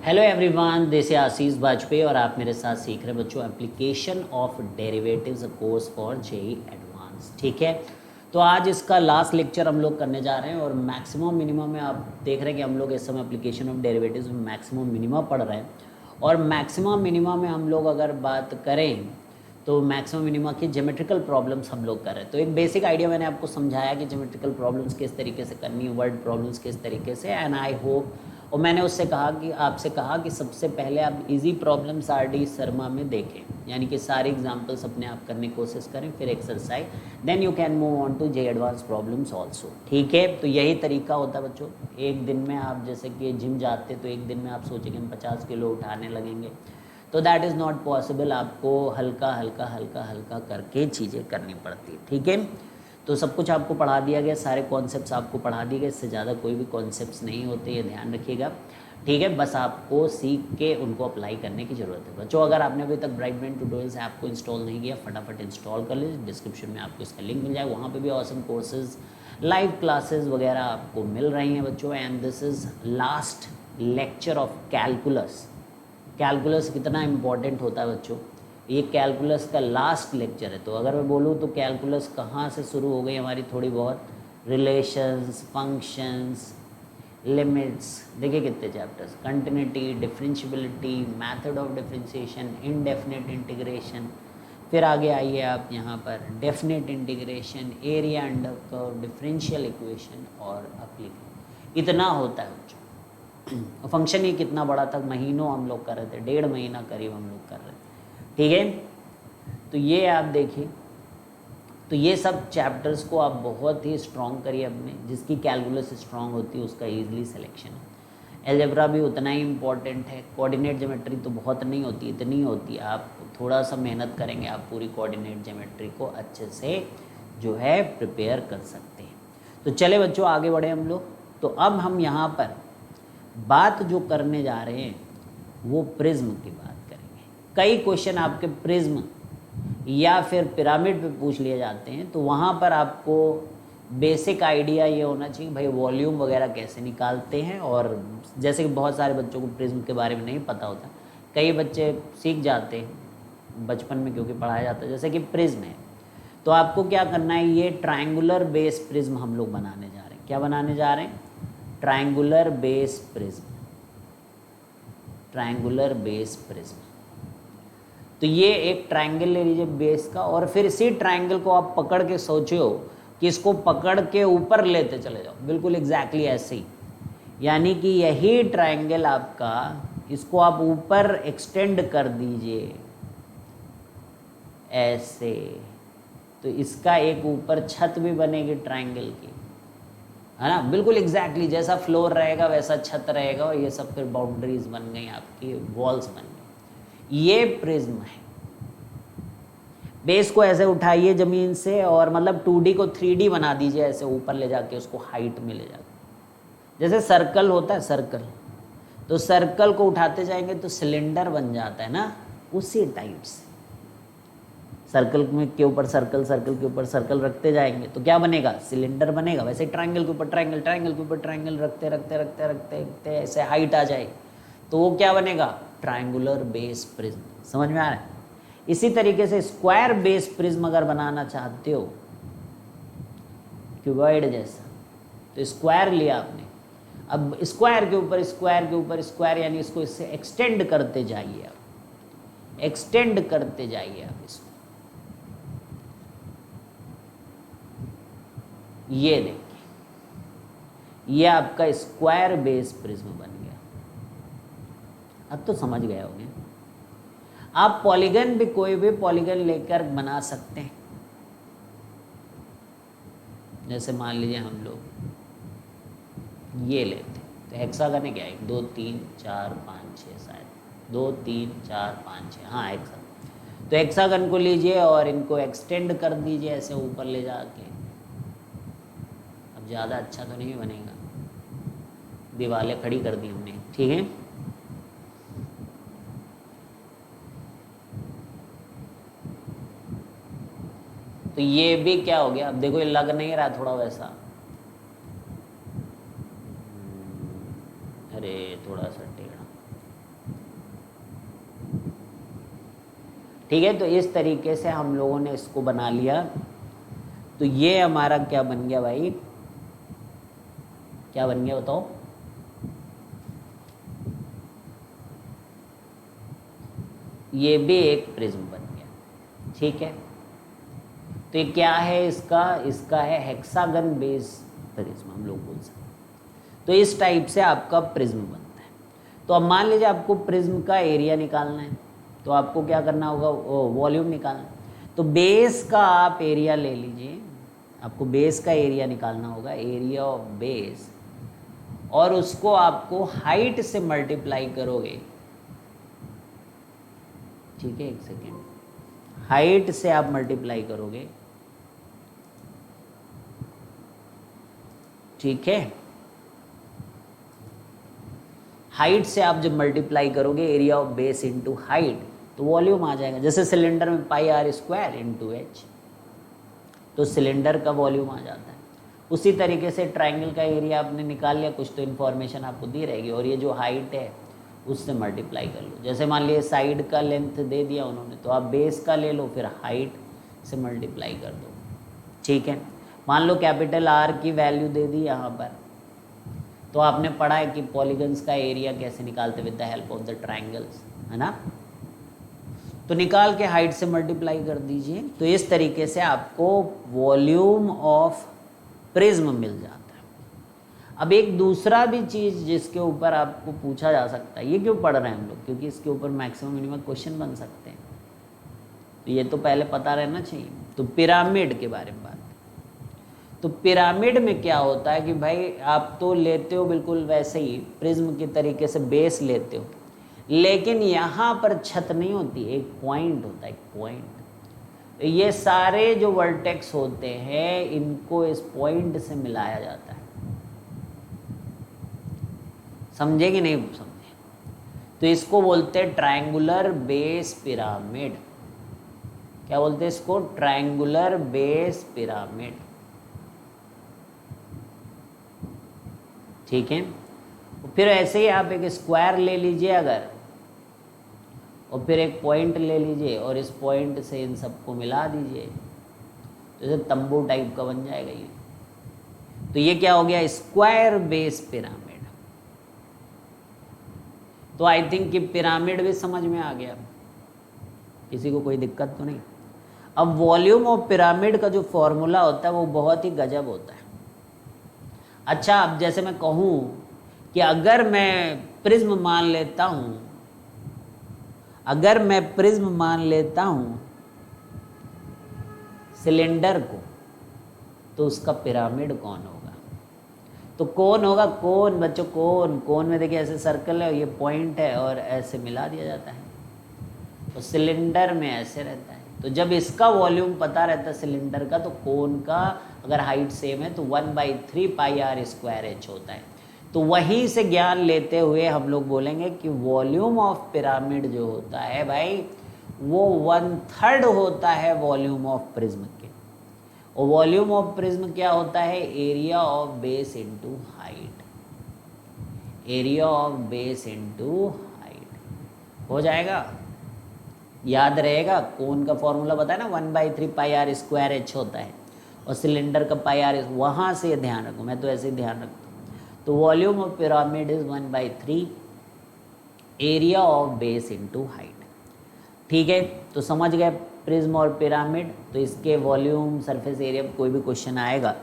Hello everyone, this is Ashish Vajpayee और आप मेरे साथ सीख रहे बच्चों application of derivatives course for JEE advance. ठीक है, तो आज इसका लास्ट लेक्चर हम लोग करने जा रहे हैं और मैक्सिमम मिनिमम में आप देख रहे हैं कि हम लोग इस समय एप्लीकेशन ऑफ डेरिवेटिव्स में मैक्सिमम मिनिमम पढ़ रहे हैं। और मैक्सिमम मिनिमम में हम लोग अगर बात करें तो मैक्सिमम मिनिमा की ज्योमेट्रिकल प्रॉब्लम्स हम लोग कर रहे हैं। तो एक बेसिक आइडिया मैंने आपको समझाया कि ज्योमेट्रिकल प्रॉब्लम्स किस तरीके से करनी है, वर्ड प्रॉब्लम्स किस तरीके से, एंड आई होप, और मैंने उससे कहा कि आपसे कहा कि सबसे पहले आप इजी प्रॉब्लम्स आरडी शर्मा में देखें, यानी कि सारे एग्जांपल्स अपने आप करने की कोशिश करें, फिर exercise, then you can move on to JEE advance problems also. ठीक है, तो यही तरीका होता है बच्चों। एक दिन में आप जैसे कि जिम जाते तो एक दिन में आप सोचेंगे हम 50 किलो उठाने लगेंगे, तो दैट इज़ नॉट पॉसिबल। आपको हल्का हल्का हल्का हल्का करके चीज़ें करनी पड़ती है। ठीक है, तो सब कुछ आपको पढ़ा दिया गया, सारे कॉन्सेप्ट्स आपको पढ़ा दिए गए, इससे ज़्यादा कोई भी कॉन्सेप्ट्स नहीं होते, ये ध्यान रखिएगा। ठीक है, बस आपको सीख के उनको अप्लाई करने की ज़रूरत है बच्चों। अगर आपने अभी तक ब्राइटबेन ट्यूटोरियल्स ऐप को इंस्टॉल नहीं किया, फटाफट इंस्टॉल कर लीजिए। डिस्क्रिप्शन में आपको इसका लिंक मिल जाएगा, वहाँ पे भी ऑसम कोर्सेज, लाइव क्लासेस वगैरह आपको मिल रही हैं बच्चों। And this is last lecture of calculus. Calculus कितना इम्पॉर्टेंट होता है बच्चों, ये कैलकुलस का लास्ट लेक्चर है। तो अगर मैं बोलूँ तो कैलकुलस कहाँ से शुरू हो गई हमारी, थोड़ी बहुत रिलेशंस, फंक्शंस, लिमिट्स, देखिए कितने chapters, continuity, differentiability, method of differentiation, indefinite integration, फिर आगे आइए आप यहाँ पर definite integration, area under curve, differential equation और एप्लीकेशन। इतना होता है बच्चों। फंक्शन ही कितना बड़ा था, महीनों हम लोग कर रहे थे, 1.5 महीना करीब हम लोग कर रहे थे। ठीक है, तो ये आप देखिए, तो ये सब चैप्टर्स को आप बहुत ही स्ट्रॉन्ग करिए अपने, जिसकी कैलकुलस स्ट्रॉन्ग होती है उसका ईजिली सिलेक्शन है। एलजेब्रा भी उतना ही इम्पॉर्टेंट है, कोऑर्डिनेट ज्योमेट्री तो बहुत नहीं होती, इतनी होती है। आप थोड़ा सा मेहनत करेंगे, आप पूरी कोऑर्डिनेट ज्योमेट्री को अच्छे से जो है प्रिपेयर कर सकते हैं। तो चले बच्चों आगे बढ़े हम लोग। तो अब हम यहाँ पर बात जो करने जा रहे हैं वो प्रिज्म की बात करेंगे। कई क्वेश्चन आपके प्रिज्म या फिर पिरामिड पे पूछ लिए जाते हैं, तो वहाँ पर आपको बेसिक आइडिया ये होना चाहिए भाई वॉल्यूम वगैरह कैसे निकालते हैं। और जैसे कि बहुत सारे बच्चों को प्रिज्म के बारे में नहीं पता होता, कई बच्चे सीख जाते हैं बचपन में क्योंकि पढ़ाया जाता है, जैसे कि प्रिज्म है, तो आपको क्या करना है, ये ट्रायंगुलर बेस प्रिज्म हम लोग बनाने जा रहे हैं। क्या बनाने जा रहे हैं? Triangular base prism. Triangular base prism, तो ये एक ट्रायंगल ले लीजिए बेस का, और फिर इसी ट्रायंगल को आप पकड़ के सोचो कि इसको पकड़ के ऊपर लेते चले जाओ, बिल्कुल एग्जैक्टली ऐसे ही। यानी कि यही ट्रायंगल आपका, इसको आप ऊपर एक्सटेंड कर दीजिए ऐसे, तो इसका एक ऊपर छत भी बनेगी ट्रायंगल की, है ना। बिल्कुल एग्जैक्टली जैसा फ्लोर रहेगा वैसा छत रहेगा, और ये सब फिर बाउंड्रीज बन गई आपकी, वॉल्स बन गई। ये प्रिज्म है। बेस को ऐसे उठाइए जमीन से, और मतलब 2D को 3D बना दीजिए, ऐसे ऊपर ले जाके उसको हाइट में ले जाके, जैसे सर्कल होता है सर्कल, तो सर्कल को उठाते जाएंगे तो सिलेंडर बन जाता है ना, उसी टाइप से सर्कल में के ऊपर सर्कल, सर्कल के ऊपर सर्कल रखते जाएंगे तो क्या बनेगा? सिलेंडर बनेगा। वैसे ट्रायंगल के ऊपर ट्रायंगल, ट्रायंगल के ऊपर ट्रायंगल रखते रखते रखते रखते रखते ऐसे हाइट आ जाए तो वो क्या बनेगा? Triangular base prism. समझ में आ रहा है? इसी तरीके से स्क्वायर बेस प्रिज्म अगर बनाना चाहते हो, क्यूबॉइड जैसा, तो स्क्वायर लिया आपने, अब स्क्वायर के ऊपर स्क्वायर के ऊपर स्क्वायर, यानी इसको इससे एक्सटेंड करते जाइए आप, एक्सटेंड करते जाइए आप इसको। ये देखिए, ये आपका स्क्वायर बेस प्रिज्म बन गया। अब तो समझ गए होंगे। आप पॉलीगन भी, कोई भी पॉलीगन लेकर बना सकते हैं। जैसे मान लीजिए हम लोग ये लेते हैं, तो हेक्सागन है क्या? 1 2 3 4 5 6, शायद 2 3 4 5 6, हाँ हेक्सागन। तो हेक्सागन को लीजिए और इनको एक्सटेंड कर दीजिए ऐसे ऊपर ले जाके। ज़्यादा अच्छा तो नहीं बनेगा, दीवारें खड़ी कर दी हमने, ठीक है। तो ये भी क्या हो गया? अब देखो ये लग नहीं रहा थोड़ा वैसा, अरे थोड़ा सा टेढ़ा, ठीक है, तो इस तरीके से हम लोगों ने इसको बना लिया। तो ये हमारा क्या बन गया भाई, क्या बन गया बताओ? ये भी एक प्रिज्म बन गया। ठीक है, तो ये क्या है इसका है हेक्सागन बेस प्रिज्म हम लोग बोल सकते हैं। तो इस टाइप से आपका प्रिज्म बनता है। तो अब मान लीजिए आपको प्रिज्म का एरिया निकालना है, तो आपको क्या करना होगा, वॉल्यूम निकालना है। तो बेस का आप एरिया ले लीजिए, आपको बेस का एरिया निकालना होगा, एरिया ऑफ बेस, और उसको आपको हाइट से मल्टीप्लाई करोगे। ठीक है, एक सेकेंड, हाइट से आप मल्टीप्लाई करोगे। ठीक है, हाइट से आप जब मल्टीप्लाई करोगे area of base into height, तो वॉल्यूम आ जाएगा। जैसे सिलेंडर में पाई आर स्क्वायर इनटू एच, तो सिलेंडर का वॉल्यूम आ जाता है। उसी तरीके से ट्रायंगल का एरिया आपने निकाल लिया, कुछ तो इन्फॉर्मेशन आपको दी रहेगी, और ये जो हाइट है उससे मल्टीप्लाई कर लो। जैसे मान लीजिए साइड का लेंथ दे दिया उन्होंने, तो आप बेस का ले लो, फिर हाइट से मल्टीप्लाई कर दो। ठीक है, मान लो कैपिटल आर की वैल्यू दे दी यहाँ पर, तो आपने पढ़ा है कि पॉलीगन्स का एरिया कैसे निकालते with the help of the triangles, है ना। तो निकाल के हाइट से मल्टीप्लाई कर दीजिए। तो इस तरीके से आपको वॉल्यूम ऑफ प्रिज्म मिल जाता है। अब एक दूसरा भी चीज़ जिसके ऊपर आपको पूछा जा सकता है, ये क्यों पढ़ रहे हैं हम लोग, क्योंकि इसके ऊपर मैक्सिमम मिनिमम क्वेश्चन बन सकते हैं, तो ये तो पहले पता रहना चाहिए। तो पिरामिड के बारे में बात, तो पिरामिड में क्या होता है कि भाई आप तो लेते हो बिल्कुल वैसे ही प्रिज्म के तरीके से बेस लेते हो, लेकिन यहाँ पर छत नहीं होती, एक पॉइंट होता है, एक पॉइंट। ये सारे जो वर्टेक्स होते हैं इनको इस पॉइंट से मिलाया जाता है। समझे कि नहीं समझे? तो इसको बोलते हैं ट्रायंगुलर बेस पिरामिड। क्या बोलते हैं इसको? Triangular base pyramid. ठीक है, फिर ऐसे ही आप एक स्क्वायर ले लीजिए अगर, और फिर एक पॉइंट ले लीजिए और इस पॉइंट से इन सबको मिला दीजिए, तो जैसे तंबू टाइप का बन जाएगा ये। तो ये क्या हो गया? Square base pyramid. तो आई थिंक कि पिरामिड भी समझ में आ गया, किसी को कोई दिक्कत तो नहीं। अब वॉल्यूम ऑफ पिरामिड का जो फॉर्मूला होता है वो बहुत ही गजब होता है। अच्छा, अब जैसे मैं कहूँ कि अगर मैं प्रिज्म मान लेता हूँ, अगर मैं प्रिज्म मान लेता हूँ सिलेंडर को, तो उसका पिरामिड कौन होगा? तो कौन होगा? कौन बच्चों, कौन? कौन में देखिए ऐसे सर्कल है और ये पॉइंट है और ऐसे मिला दिया जाता है, तो सिलेंडर में ऐसे रहता है। तो जब इसका वॉल्यूम पता रहता है सिलेंडर का, तो कोन का अगर हाइट सेम है तो 1/3 पाई आर स्क्वायर एच होता है। तो वहीं से ज्ञान लेते हुए हम लोग बोलेंगे कि वॉल्यूम ऑफ पिरामिड जो होता है भाई, वो 1/3 होता है वॉल्यूम ऑफ प्रिज्म के। और वॉल्यूम ऑफ प्रिज्म क्या होता है? Area of base into height. Area of base into height हो जाएगा, याद रहेगा। कोन का फॉर्मूला बताया ना, 1/3 पाई आर स्क्वायर एच होता है, और सिलेंडर का पाई आर, वहाँ से ध्यान रखो, मैं तो ऐसे ही ध्यान रखता हूँ। तो volume of pyramid is 1/3 area of base into height. ठीक है, तो समझ गए प्रिज्म और पिरामिड। तो इसके वॉल्यूम, सरफेस एरिया में कोई भी क्वेश्चन आएगा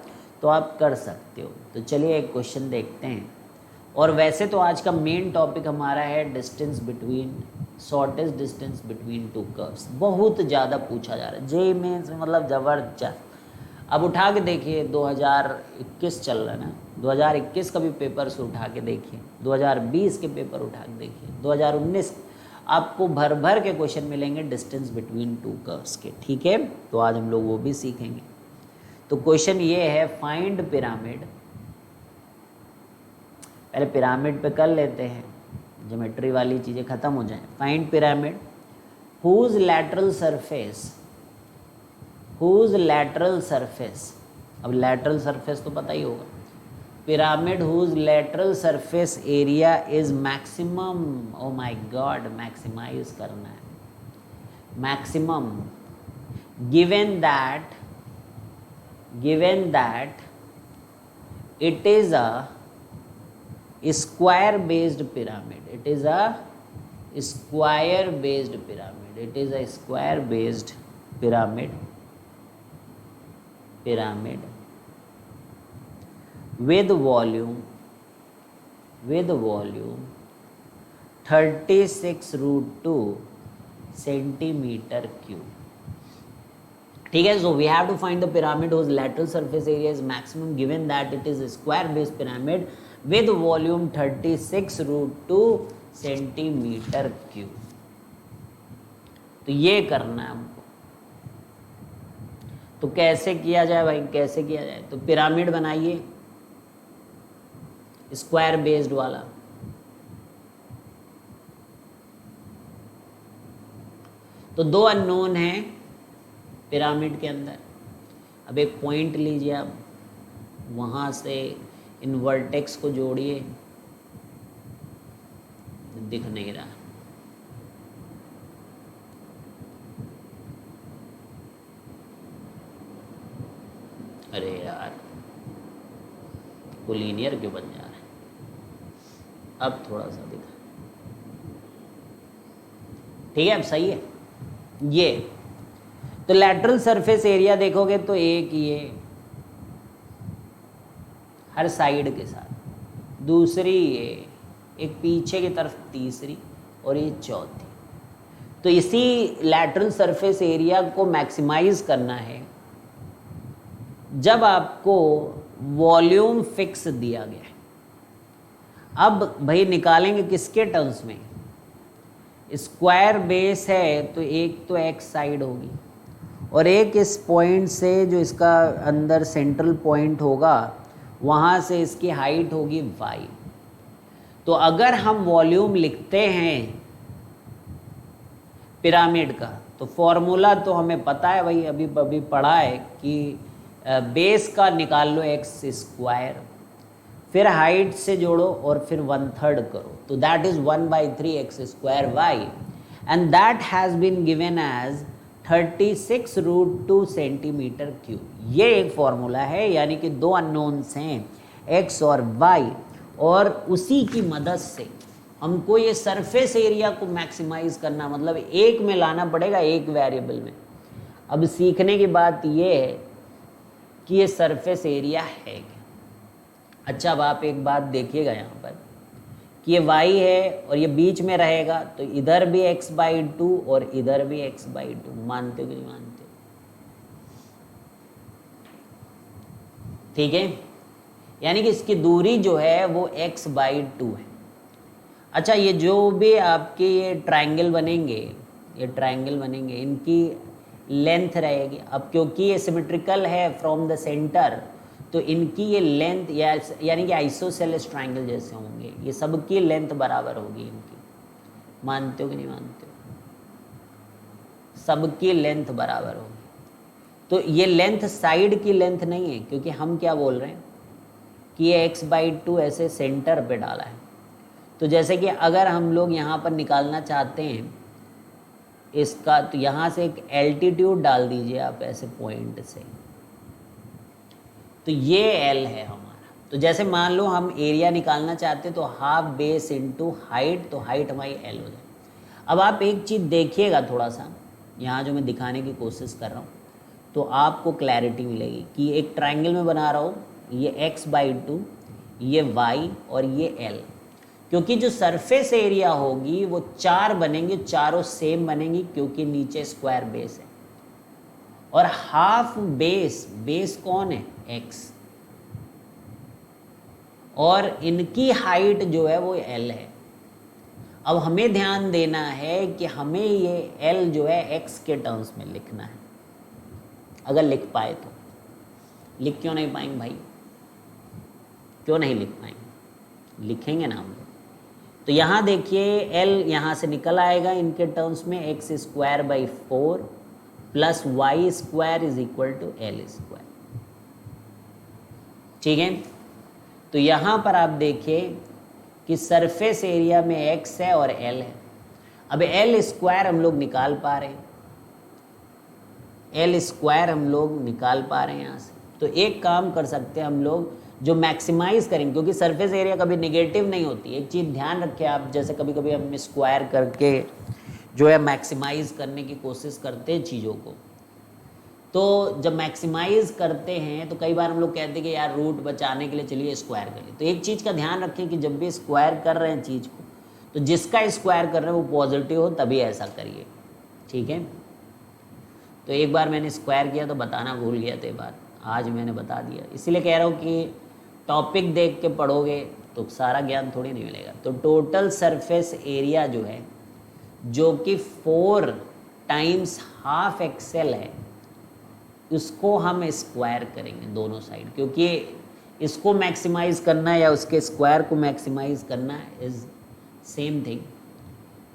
तो आप कर सकते हो। तो चलिए एक क्वेश्चन देखते हैं। और वैसे तो आज का मेन टॉपिक हमारा है distance between, shortest distance between two curves. बहुत ज़्यादा पूछा जा रहा है जेईई मेंस में, मतलब ज़बरदस्त। अब उठा के देखिए, 2021 चल रहा है ना, 2021 का भी पेपर से उठा के देखिए, 2020 के पेपर उठा के देखिए, 2019, आपको भर भर के क्वेश्चन मिलेंगे डिस्टेंस बिटवीन टू कर्व्स के। ठीक है, तो आज हम लोग वो भी सीखेंगे। तो क्वेश्चन ये है, फाइंड पिरामिड। पहले पिरामिड पे कर लेते हैं, ज्योमेट्री वाली चीज़ें ख़त्म हो जाएं। Find pyramid whose lateral surface, whose lateral surface. अब लैटरल सरफेस तो पता ही होगा। Pyramid whose lateral surface area is maximum, oh my god, maximise करना है। maximum given that it is a square based pyramid. It is a square based pyramid. It is a square based pyramid with volume 36√2 centimeter cube. ठीक है. So we have to find the pyramid whose lateral surface area is maximum given that it is a square based pyramid with volume 36√2 centimeter cube. तो ये करना है हमको. तो कैसे किया जाए भाई, कैसे किया जाए? तो पिरामिड बनाइए स्क्वायर बेस्ड वाला. तो दो अननोन हैं पिरामिड के अंदर. अब एक पॉइंट लीजिए, आप वहां से इन वर्टेक्स को जोड़िए. दिख नहीं रहा. अरे यार, कोलिनियर क्यों बन जा रहा है? अब थोड़ा सा दिखा. ठीक है, अब सही है. ये तो लैटरल सरफेस एरिया देखोगे तो एक ये हर साइड के साथ, दूसरी ये, एक पीछे की तरफ तीसरी, और ये चौथी. तो इसी लैटरल सरफेस एरिया को मैक्सिमाइज करना है जब आपको वॉल्यूम फिक्स दिया गया है. अब भाई निकालेंगे किसके टर्म्स में? स्क्वायर बेस है तो एक तो एक्स साइड होगी, और एक इस पॉइंट से जो इसका अंदर सेंट्रल पॉइंट होगा वहाँ से इसकी हाइट होगी वाई. तो अगर हम वॉल्यूम लिखते हैं पिरामिड का तो फॉर्मूला तो हमें पता है भाई, अभी पढ़ा है कि बेस का निकाल लो एक्स स्क्वायर, फिर हाइट से जोड़ो और फिर 1/3 करो. तो that is 1/3 x square y, and that has been given as 36√2 centimetre cube. ये एक फॉर्मूला है, यानी कि दो अननोन्स हैं एक्स और वाई, और उसी की मदद से हमको ये सरफेस एरिया को मैक्सिमाइज करना, मतलब एक में लाना पड़ेगा, एक वेरिएबल में. अब सीखने की बात ये है कि ये सरफेस एरिया है क्या. अच्छा, अब आप एक बात देखिएगा यहाँ पर कि ये y है और ये बीच में रहेगा, तो इधर भी x/2 और इधर भी x/2. मानते हो कि नहीं मानते हो? ठीक है, यानी कि इसकी दूरी जो है वो x/2 है. अच्छा, ये जो भी आपके ये ट्रायंगल बनेंगे, इनकी लेंथ रहेगी. अब क्योंकि ये सिमेट्रिकल है फ्रॉम द सेंटर, तो इनकी ये लेंथ यानी कि आइसोसेलेस ट्रायंगल जैसे होंगे, ये सबकी लेंथ बराबर होगी इनकी. मानते हो कि नहीं मानते हो? सबकी लेंथ बराबर होगी. तो ये लेंथ साइड की लेंथ नहीं है, क्योंकि हम क्या बोल रहे हैं कि ये x/2 ऐसे सेंटर पे डाला है. तो जैसे कि अगर हम लोग यहाँ पर निकालना चाहते हैं इसका, तो यहाँ से एक एल्टीट्यूड डाल दीजिए आप ऐसे पॉइंट से, तो ये L है हमारा. तो जैसे मान लो हम एरिया निकालना चाहते हैं तो हाफ बेस इनटू हाइट, तो हाइट हमारी L हो जाए. अब आप एक चीज़ देखिएगा थोड़ा सा, यहाँ जो मैं दिखाने की कोशिश कर रहा हूँ तो आपको क्लैरिटी मिलेगी कि एक ट्रायंगल में बना रहा हूँ, ये x/2, ये y और ये L. क्योंकि जो सरफेस एरिया होगी वो 4 बनेंगे, चारों सेम बनेंगी क्योंकि नीचे स्क्वायर बेस है, और हाफ बेस कौन है? x, और इनकी हाइट जो है वो L है. अब हमें ध्यान देना है कि हमें ये L जो है x के टर्म्स में लिखना है. अगर लिख पाए तो. लिख क्यों नहीं पाएंगे भाई? क्यों नहीं लिख पाएंगे? लिखेंगे ना हम लोग. तो यहाँ देखिए L यहाँ से निकल आएगा इनके टर्म्स में, x²/4 plus y² is equal to L². ठीक है, तो यहाँ पर आप देखिए कि सरफेस एरिया में x है और L है. अब L² हम लोग निकाल पा रहे हैं, एल स्क्वायर हम लोग निकाल पा रहे हैं यहाँ से। तो एक काम कर सकते हैं हम लोग, जो मैक्सिमाइज करेंगे, क्योंकि सरफेस एरिया कभी निगेटिव नहीं होती। एक चीज़ ध्यान रखें आप, जैसे कभी कभी हम स्क्वायर करके जो है मैक्सिमाइज करने की कोशिश करते हैं चीज़ों को, तो जब मैक्सिमाइज करते हैं तो कई बार हम लोग कहते हैं कि यार रूट बचाने के लिए चलिए स्क्वायर कर लिए। तो एक चीज़ का ध्यान रखें कि जब भी स्क्वायर कर रहे हैं चीज़ को, तो जिसका स्क्वायर कर रहे हैं वो पॉजिटिव हो तभी ऐसा करिए, ठीक है। तो एक बार मैंने स्क्वायर किया तो बताना भूल गया था, बात आज मैंने बता दिया, इसीलिए कह रहा हूँ कि टॉपिक देख के पढ़ोगे तो सारा ज्ञान थोड़ी नहीं मिलेगा। तो टोटल सरफेस एरिया जो है, जो कि 4 टाइम्स हाफ एक्सेल है, उसको हम स्क्वायर करेंगे दोनों साइड, क्योंकि इसको मैक्सिमाइज करना है या उसके स्क्वायर को मैक्सिमाइज करना इज सेम थिंग।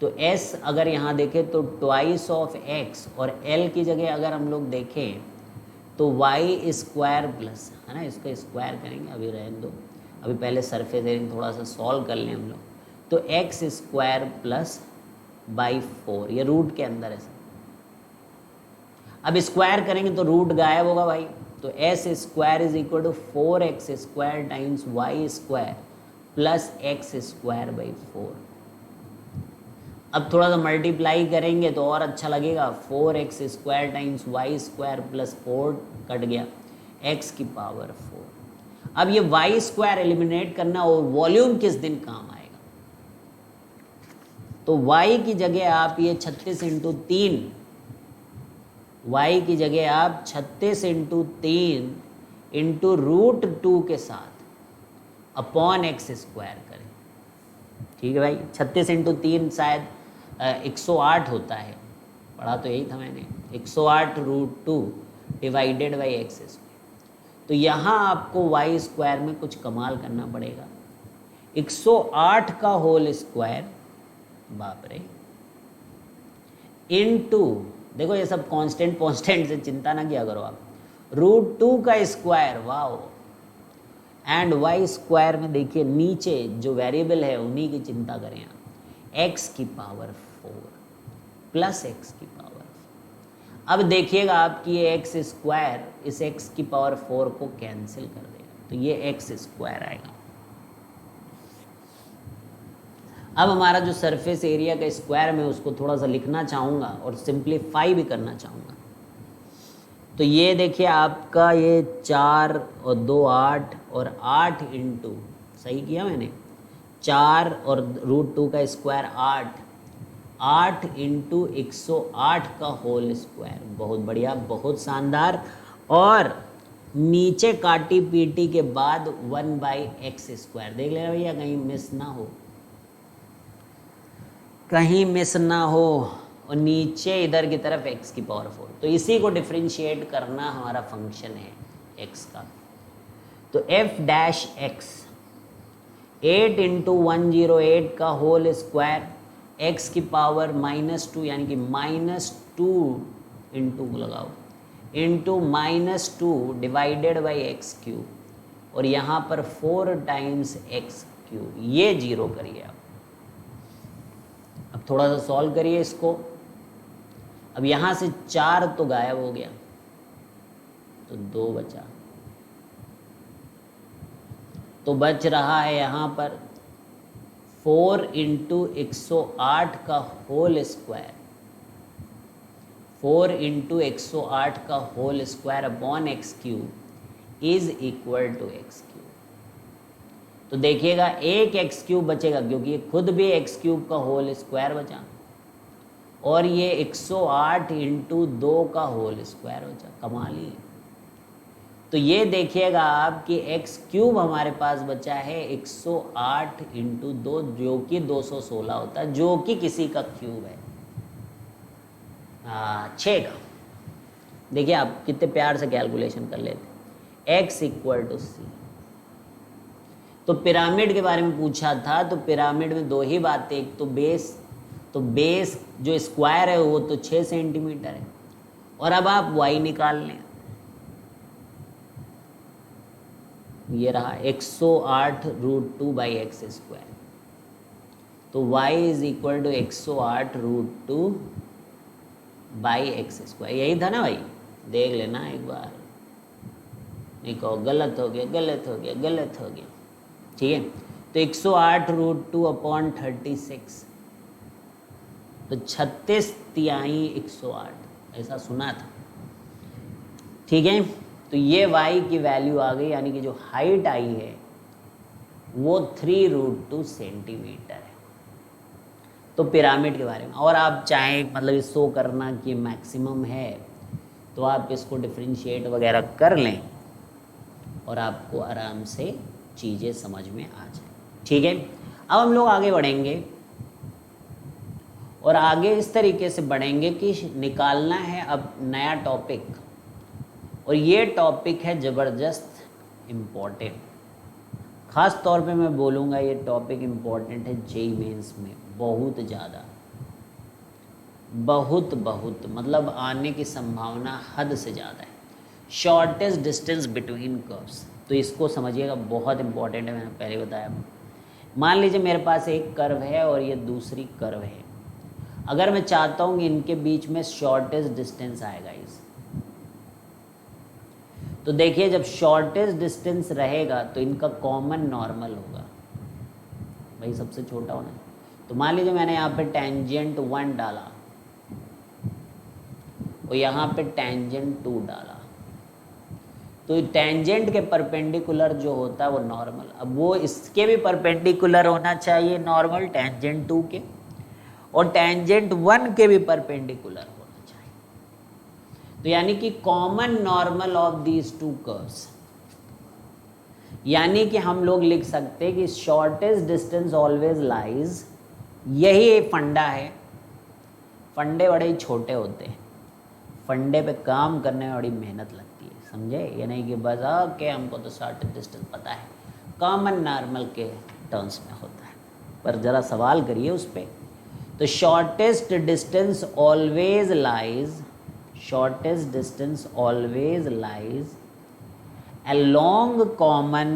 तो s अगर यहाँ देखें तो ट्वाइस ऑफ x, और l की जगह अगर हम लोग देखें तो y स्क्वायर प्लस, है ना, इसका स्क्वायर करेंगे, अभी रहने दो, अभी पहले सरफेस एरिया थोड़ा सा सॉल्व कर लें हम लोग। तो x स्क्वायर प्लस बाई 4, ये रूट के अंदर है सर। अब स्क्वायर करेंगे तो रूट गायब होगा भाई, तो s square is equal to 4x square times y square plus x square by 4। अब थोड़ा सा मल्टीप्लाई करेंगे तो और अच्छा लगेगा, 4x square times y square plus 4 cut गया, x की पावर 4। अब ये y स्क्वायर एलिमिनेट करना, और वॉल्यूम किस दिन काम आएगा, तो y की जगह आप ये 36 इंटू 3, y की जगह आप 36 इंटू 3 इंटू रूट 2 के साथ अपॉन x स्क्वायर करें, ठीक है भाई। 36 इंटू 3 शायद 108 होता है, पढ़ा तो यही था मैंने, 108 root 2 divided by x square. तो यहाँ आपको वाई स्क्वायर में कुछ कमाल करना पड़ेगा, 108 का होल स्क्वायर, बाप रे, इनटू, देखो ये सब कांस्टेंट से चिंता ना किया करो आप, रूट 2 का square, wow, and y square में देखिए नीचे जो वेरिएबल है उन्हीं की चिंता करें आप, x की पावर 4 प्लस x की पावर 4। अब देखिएगा आपकी ये x स्क्वायर इस x की पावर 4 को कैंसिल कर देगा, तो ये x स्क्वायर आएगा। अब हमारा जो सरफेस एरिया का स्क्वायर मैं उसको थोड़ा सा लिखना चाहूँगा और सिंप्लीफाई भी करना चाहूँगा। तो ये देखिए आपका ये 4 और 2 8 और 8 इंटू, सही किया मैंने, 4 और रूट 2 का स्क्वायर 8 इंटू 108 का होल स्क्वायर, बहुत बढ़िया, बहुत शानदार। और नीचे काटी पीटी के बाद 1 बाई एक्स स्क्वायर, देख लेना भैया कहीं मिस ना हो, कहीं मिस ना हो, और नीचे इधर की तरफ x की पावर 4। तो इसी को डिफ्रेंशिएट करना हमारा फंक्शन है x का। तो f डैश x 8 इंटू 108 का होल स्क्वायर, x की पावर -2 यानी कि -2 इंटू लगाओ, into -2 divided by x cube, और यहाँ पर 4 टाइम्स एक्स क्यूब, ये जीरो करिए आप। अब थोड़ा सा सॉल्व करिए इसको। अब यहाँ से 4 तो गायब हो गया, तो 2 बचा, तो बच रहा है यहाँ पर 4 इंटू 108 का होल स्क्वायर, 4 इंटू 108 का whole square upon x cube is equal to x cube. तो देखिएगा एक एक्स क्यूब बचेगा, क्योंकि ये खुद भी एक्स क्यूब का होल स्क्वायर बचा, और ये 108 इंटू 2 का होल स्क्वायर बचा, कमाल ही। तो ये देखिएगा आपकी एक्स क्यूब हमारे पास बचा है 108 इंटू 2, जो कि 216 होता है, जो कि किसी का क्यूब है 6 का। देखिए आप कितने प्यार से कैलकुलेशन कर लेते, x इक्वल टू सी। तो पिरामिड के बारे में पूछा था, तो पिरामिड में 2 ही बातें, एक तो बेस, तो बेस जो स्क्वायर है वो तो 6 सेंटीमीटर है, और अब आप y निकाल लें, ये रहा 108 रूट 2 बाई एक्स स्क्वायर, तो y is equal to 108 root 2 by x square, यही था ना भाई। देख लेना एक बार, नहीं कहो गलत हो गया गलत हो गया गलत हो गया। ठीक है, तो 108 रूट 2 अपॉन 36, तो 36 तिहाई 108, ऐसा सुना था। ठीक है, तो ये y की वैल्यू आ गई, यानी कि जो हाइट आई है वो 3 रूट 2 सेंटीमीटर है। तो पिरामिड के बारे में, और आप चाहें मतलब शो करना कि मैक्सिमम है तो आप इसको डिफ्रेंशिएट वगैरह कर लें और आपको आराम से चीज़ें समझ में आ जाए। ठीक है, अब हम लोग आगे बढ़ेंगे और आगे इस तरीके से बढ़ेंगे कि निकालना है अब नया टॉपिक, और ये टॉपिक है ज़बरदस्त इम्पॉर्टेंट। ख़ास तौर पे मैं बोलूँगा ये टॉपिक इम्पॉर्टेंट है जेईई मेंस में, बहुत ज़्यादा, बहुत मतलब आने की संभावना हद से ज़्यादा है। शॉर्टेस्ट डिस्टेंस बिटवीन कर्व्स, तो इसको समझिएगा, बहुत इंपॉर्टेंट है, मैंने पहले बताया। मान लीजिए मेरे पास एक कर्व है और ये दूसरी कर्व है, अगर मैं चाहता हूँ कि इनके बीच में शॉर्टेस्ट डिस्टेंस आएगा इस, तो देखिए जब शॉर्टेस्ट डिस्टेंस रहेगा तो इनका कॉमन नॉर्मल होगा, भाई सबसे छोटा होना। तो मान लीजिए मैंने यहाँ पे टेंजेंट 1 डाला और यहाँ पे टेंजेंट 2 डाला, तो टेंजेंट के परपेंडिकुलर जो होता है वो नॉर्मल, अब वो इसके भी परपेंडिकुलर होना चाहिए नॉर्मल टेंजेंट 2 के, और टेंजेंट 1 के भी परपेंडिकुलर होना चाहिए। तो यानी कि common normal of these two curves, यानी कि हम लोग लिख सकते हैं कि शॉर्टेस्ट डिस्टेंस ऑलवेज लाइज, यही एक फंडा है। फंडे बड़े ही छोटे होते हैं, फंडे पे काम करने में बड़ी मेहनत लगती है, समझे? ये नहीं कि बस ओके हमको तो शॉर्टेस्ट डिस्टेंस पता है, कॉमन नॉर्मल के टर्म्स में होता है, पर ज़रा सवाल करिए उस पर। तो shortest distance always lies, shortest distance always lies along common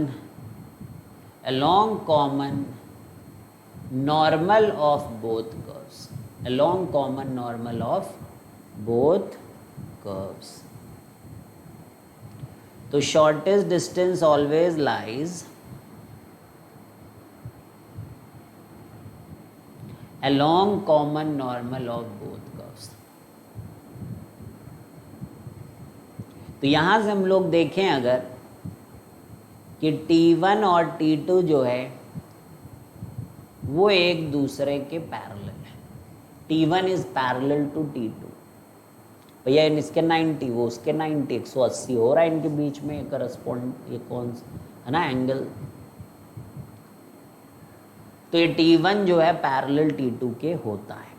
normal of both curves, along common normal of both curves. तो shortest distance always lies along common normal of both curves. तो यहाँ से हम लोग देखें अगर कि T1 और T2 जो है वो एक दूसरे के पैरेलल है, T1 is parallel to T2, भैया इसके 90 वो उसके 90, 180 हो रहा है इनके बीच में करस्पॉन्ड, ये कौन है ना एंगल। तो ये T1 जो है पैरेलल T2 के होता है,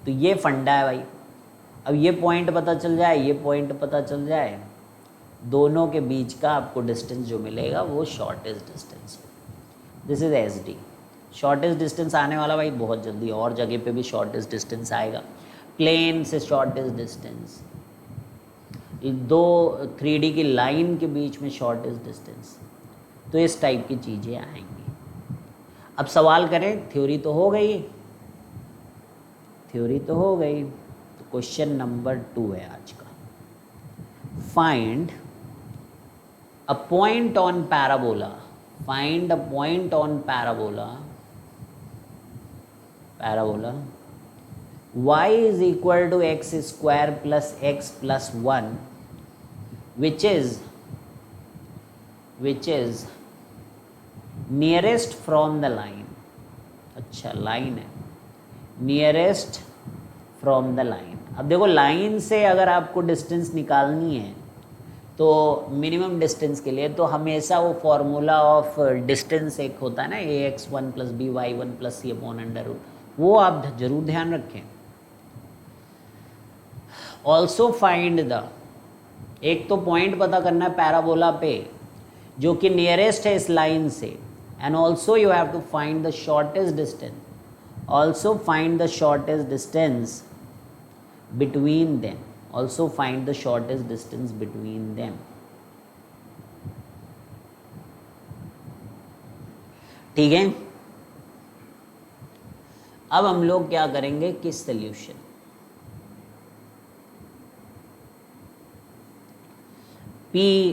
तो ये फंडा है भाई। अब ये पॉइंट पता चल जाए, ये पॉइंट पता चल जाए, दोनों के बीच का आपको डिस्टेंस जो मिलेगा वो शॉर्टेस्ट डिस्टेंस है। This is SD। Shortest distance आने वाला भाई बहुत जल्दी, और जगह पे भी शॉर्टेस्ट डिस्टेंस आएगा, प्लेन से शॉर्टेस्ट डिस्टेंस, दो 3D की लाइन के बीच में शॉर्टेस्ट डिस्टेंस, तो इस टाइप की चीज़ें आएंगी। अब सवाल करें, थ्योरी तो हो गई, थ्योरी तो हो गई, तो क्वेश्चन नंबर 2 है आज का। Find a point on parabola, find a point on parabola y is equal to x square plus x plus 1 which is nearest from the line। अच्छा लाइन है, नियरेस्ट फ्रॉम द लाइन। अब देखो line से अगर आपको distance निकालनी है तो मिनिमम डिस्टेंस के लिए तो हमेशा वो फॉर्मूला ऑफ डिस्टेंस एक होता है ना, ax1 plus by1 plus c upon under root, वो आप जरूर ध्यान रखें। ऑल्सो फाइंड द, एक तो पॉइंट पता करना है पैराबोला पे जो कि नियरेस्ट है इस लाइन से, and also you have to find the shortest distance, also find the shortest distance between them, also find the shortest distance between them। ठीक है, अब हम लोग क्या करेंगे कि solution, P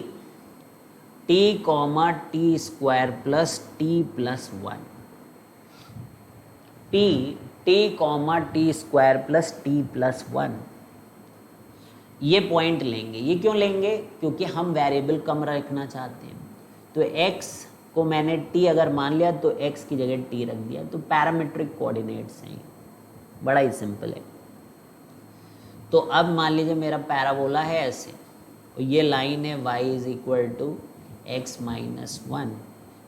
T comma T square plus T plus one, P T comma T square plus T plus one, ये point लेंगे। ये क्यों लेंगे? क्योंकि हम वेरिएबल कम रखना चाहते हैं। तो x को मैंने t अगर मान लिया तो x की जगह t रख दिया, तो पैरामीट्रिक कोऑर्डिनेट्स हैं, बड़ा ही सिंपल है। तो अब मान लीजिए मेरा पैराबोला है ऐसे, और ये लाइन है y is equal to x minus one.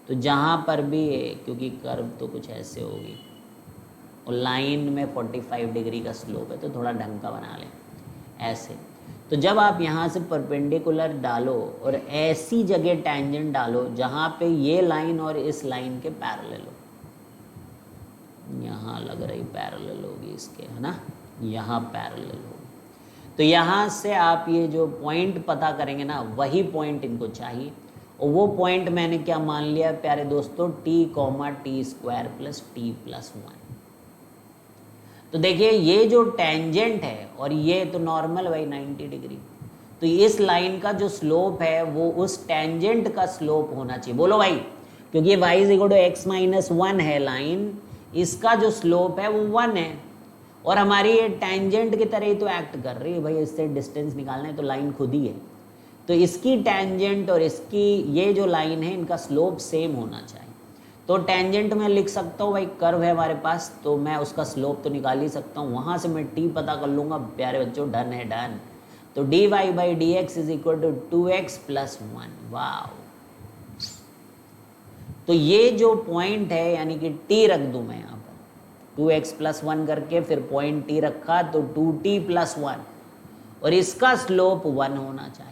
तो जहाँ पर भी है, क्योंकि कर्व तो कुछ ऐसे होगी और लाइन में 45 डिग्री का स्लोप है, तो थोड़ा ढंग का बना लें ऐसे। तो जब आप यहाँ से परपेंडिकुलर डालो और ऐसी जगह टैंजेंट डालो जहाँ पे ये लाइन और इस लाइन के पैरेलल हो, यहाँ लग रही पैरेलल होगी इसके, है ना, यहाँ पैरेलल होगी, तो यहाँ से आप ये जो पॉइंट पता करेंगे ना, वही पॉइंट इनको चाहिए। और वो पॉइंट मैंने क्या मान लिया प्यारे दोस्तों, T comma T square plus T plus one. तो देखिए ये जो टेंजेंट है और ये तो नॉर्मल भाई 90 डिग्री, तो इस लाइन का जो स्लोप है वो उस टेंजेंट का स्लोप होना चाहिए। बोलो भाई, क्योंकि ये y is equal to x minus one है लाइन, इसका जो स्लोप है वो 1 है, और हमारी ये टेंजेंट की तरह ही तो एक्ट कर रही है भाई, इससे डिस्टेंस निकालना है तो लाइन खुद ही है। तो इसकी टेंजेंट और इसकी ये जो लाइन है इनका स्लोप सेम होना चाहिए। तो टेंजेंट में लिख सकता हूँ भाई, कर्व है हमारे पास, तो मैं उसका स्लोप तो निकाल ही सकता हूँ, वहाँ से मैं t पता कर लूँगा। प्यारे बच्चों डन है, डन। तो dy by D X is equal to 2x plus one. वाह, तो ये जो पॉइंट है यानी कि t रख दूँ मैं यहाँ पर 2x प्लस वन करके, फिर पॉइंट t रखा तो 2t प्लस वन, और इसका स्लोप 1 होना चाहिए।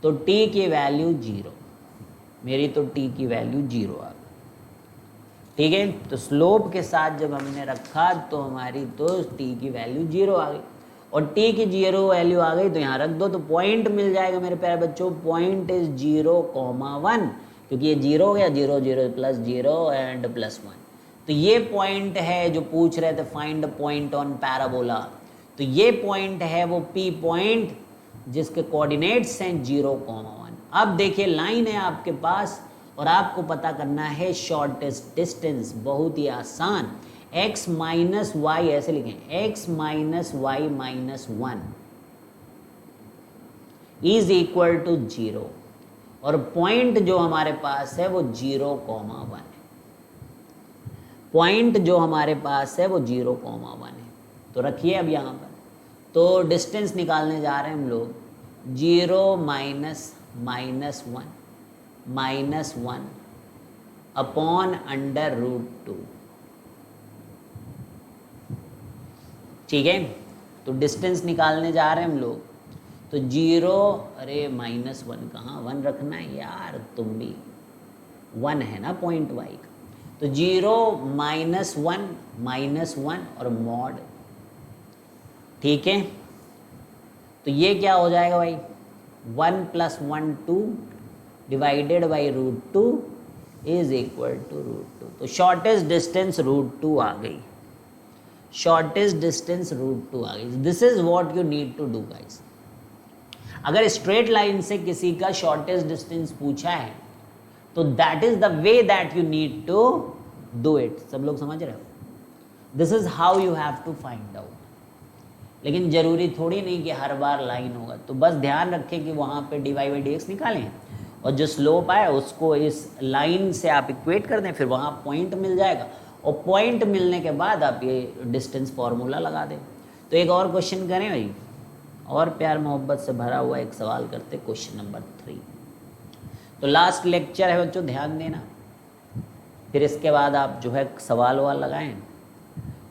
तो t की वैल्यू 0, मेरी तो t की वैल्यू 0 आ गई। ठीक है, तो स्लोप के साथ जब हमने रखा तो हमारी तो t की वैल्यू 0 आ गई, और t की 0 वैल्यू आ गई तो यहाँ रख दो, तो पॉइंट मिल जाएगा मेरे प्यारे बच्चों। पॉइंट इज 0,1, क्योंकि ये 0 हो गया, 0 0 प्लस 0 एंड प्लस 1। तो ये पॉइंट है जो पूछ रहे थे, फाइंड पॉइंट ऑन पैराबोला। तो ये पॉइंट है वो p पॉइंट जिसके कोऑर्डिनेट्स हैं 0,1। अब देखिए लाइन है आपके पास और आपको पता करना है शॉर्टेस्ट डिस्टेंस, बहुत ही आसान। x माइनस वाई, ऐसे लिखें, x minus Y minus one is equal to 0, और पॉइंट जो हमारे पास है वो 0,1 है। पॉइंट जो हमारे पास है वो 0,1 है। तो रखिए अब यहाँ पर, तो डिस्टेंस निकालने जा रहे हैं हम लोग, 0 minus minus one upon under root 2। ठीक है, तो डिस्टेंस निकालने जा रहे हैं हम लोग, तो 0, अरे माइनस वन कहाँ, 1 रखना है यार, तुम भी 1 है ना पॉइंट y का। तो 0 माइनस वन और मॉड। ठीक है, तो ये क्या हो जाएगा भाई, 1 plus 1 2 divided by root 2 is equal to root 2। तो शॉर्टेस्ट डिस्टेंस रूट 2 आ गई, शॉर्टेस्ट डिस्टेंस रूट 2 आ गई। This is what you need to do guys. अगर स्ट्रेट लाइन से किसी का शॉर्टेस्ट डिस्टेंस पूछा है तो that is the way that you need to do it. सब लोग समझ रहे हो? This is how you have to find out. लेकिन जरूरी थोड़ी नहीं कि हर बार लाइन होगा, तो बस ध्यान रखें कि वहाँ पे dy बाई डी एक्स निकालें और जो स्लोप आए उसको इस लाइन से आप इक्वेट कर दें, फिर वहाँ पॉइंट मिल जाएगा, और पॉइंट मिलने के बाद आप ये डिस्टेंस फार्मूला लगा दें। तो एक और क्वेश्चन करें भाई, और प्यार मोहब्बत से भरा हुआ एक सवाल करते, क्वेश्चन नंबर 3। तो लास्ट लेक्चर है बच्चों, ध्यान देना, फिर इसके बाद आप जो है सवाल वाल लगाएं।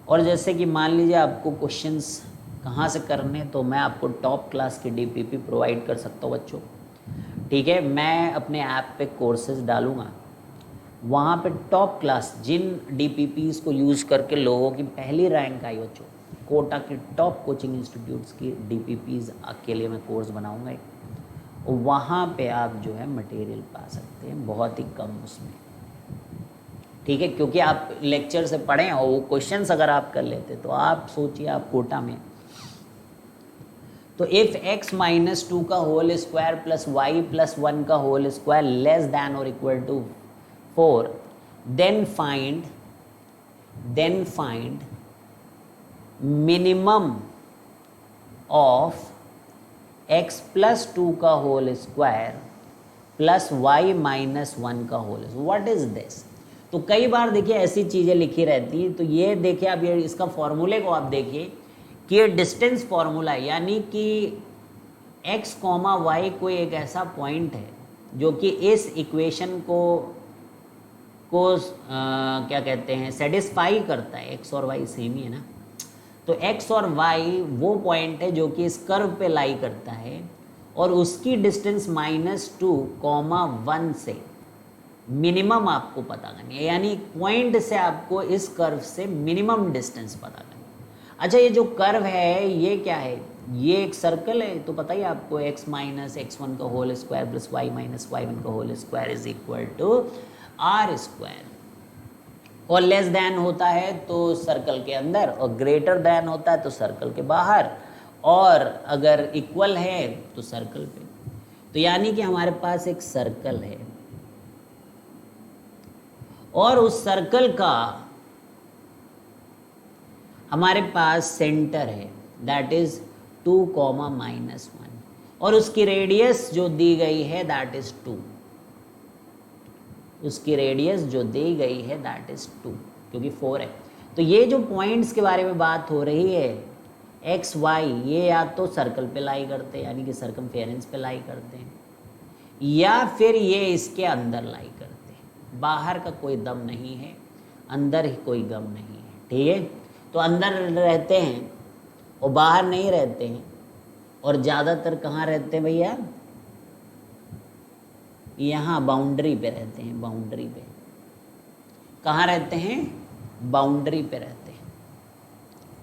और जैसे कि मान लीजिए आपको क्वेश्चंस कहाँ से करने, तो मैं आपको टॉप क्लास की डीपीपी प्रोवाइड कर सकता हूँ बच्चों। ठीक है, मैं अपने ऐप पे कोर्सेज डालूँगा, वहाँ पे टॉप क्लास जिन डीपीपीज़ को यूज़ करके लोगों की पहली रैंक आई बच्चों, कोटा की टॉप कोचिंग इंस्टीट्यूट्स की डीपीपीज़ के लिए मैं कोर्स बनाऊँगा, और वहाँ पे आप जो है मटेरियल पा सकते हैं बहुत ही कम उसमें। ठीक है, क्योंकि आप लेक्चर से पढ़ें और वो क्वेश्चंस अगर आप कर लेते तो आप सोचिए आप कोटा में। तो इफ x माइनस 2 का whole square plus Y plus 1 का होल स्क्वायर लेस देन और equal to 4, then find minimum of x plus 2 का whole square plus Y minus 1 का होल। What is this? तो कई बार देखिए ऐसी चीज़ें लिखी रहती हैं, तो ये देखिए आप, ये इसका फॉर्मूले को आप देखिए कि ये डिस्टेंस फॉर्मूला है, यानी कि x कॉमा वाई कोई एक ऐसा पॉइंट है जो कि इस इक्वेशन को क्या कहते हैं, सेटिस्फाई करता है। x और y सेम ही है ना, तो x और y वो पॉइंट है जो कि इस कर्व पे लाई करता है और उसकी डिस्टेंस -2, 1 से मिनिमम आपको पता करनी है, यानी पॉइंट से आपको इस कर्व से मिनिमम डिस्टेंस पता करनी है। अच्छा, ये जो कर्व है ये क्या है? ये एक सर्कल है, तो पता ही आपको x माइनस x1 का whole square plus y minus y1 का whole square is equal to R square. और लेस देन होता है तो सर्कल के अंदर, और ग्रेटर देन होता है तो सर्कल के बाहर, और अगर इक्वल है तो सर्कल पे। तो यानी कि हमारे पास एक सर्कल है और उस सर्कल का हमारे पास सेंटर है, दैट इज 2, -1, और उसकी रेडियस जो दी गई है दैट इज 2। उसकी रेडियस जो दी गई है दैट इज 2, क्योंकि 4 है। तो ये जो पॉइंट्स के बारे में बात हो रही है एक्स वाई, ये या तो सर्कल पे लाई करते हैं, यानी कि सर्कमफेरेंस पे लाई करते हैं, या फिर ये इसके अंदर लाई करते हैं। बाहर का कोई दम नहीं है, अंदर ही कोई गम नहीं है, ठीक है। तो अंदर रहते हैं और बाहर नहीं रहते हैं, और ज़्यादातर कहाँ रहते हैं भैया? यहाँ बाउंड्री पे रहते हैं। बाउंड्री पे कहाँ रहते हैं? बाउंड्री पे रहते हैं।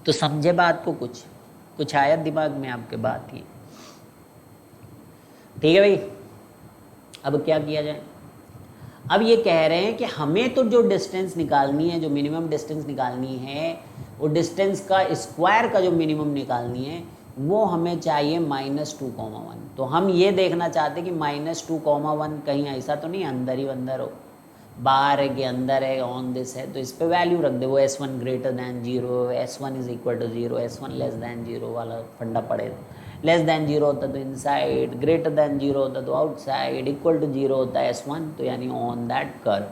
तो समझे बात को? कुछ आया दिमाग में आपके बात ये? ठीक है भाई। अब क्या किया जाए? अब ये कह रहे हैं कि हमें तो जो डिस्टेंस निकालनी है, जो मिनिमम डिस्टेंस निकालनी है, वो डिस्टेंस का स्क्वायर का जो मिनिमम निकालनी है वो हमें चाहिए -2, 1। तो हम ये देखना चाहते हैं कि -2, 1 कहीं ऐसा तो नहीं अंदर ही अंदर हो, बाहर है कि अंदर है, ऑन दिस है, तो इस पे वैल्यू रख दे। वो S1 greater than 0, S1 is equal to 0, S1 less than 0 वाला फंडा पड़े। लेस दैन 0 होता तो इनसाइड, ग्रेटर दैन 0 होता तो आउटसाइड, इक्वल टू 0 होता है S1, तो यानी ऑन दैट कर्व।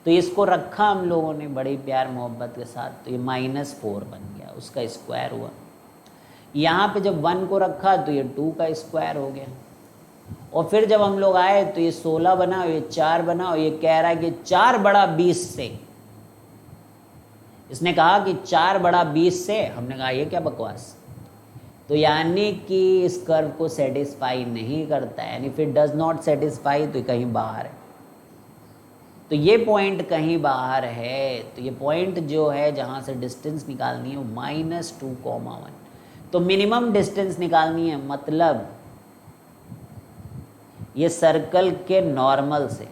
तो इसको रखा हम लोगों ने बड़ी प्यार मोहब्बत के साथ, तो ये -4 बन गया, उसका स्क्वायर हुआ। यहाँ पे जब 1 को रखा तो ये 2 का स्क्वायर हो गया, और फिर जब हम लोग आए तो ये 16 बना, ये 4 बना, और ये कह रहा है कि 4 बड़ा 20 से। इसने कहा कि 4 बड़ा 20 से, हमने कहा ये क्या बकवास। तो यानी कि इस कर्व को सेटिस्फाई नहीं करता है, यानी फिर डज नॉट सेटिस्फाई, तो कहीं बाहर है। तो ये पॉइंट कहीं बाहर है, तो ये पॉइंट जो है जहाँ से डिस्टेंस निकालनी है वो -2, 1। तो मिनिमम डिस्टेंस निकालनी है, मतलब ये सर्कल के नॉर्मल से,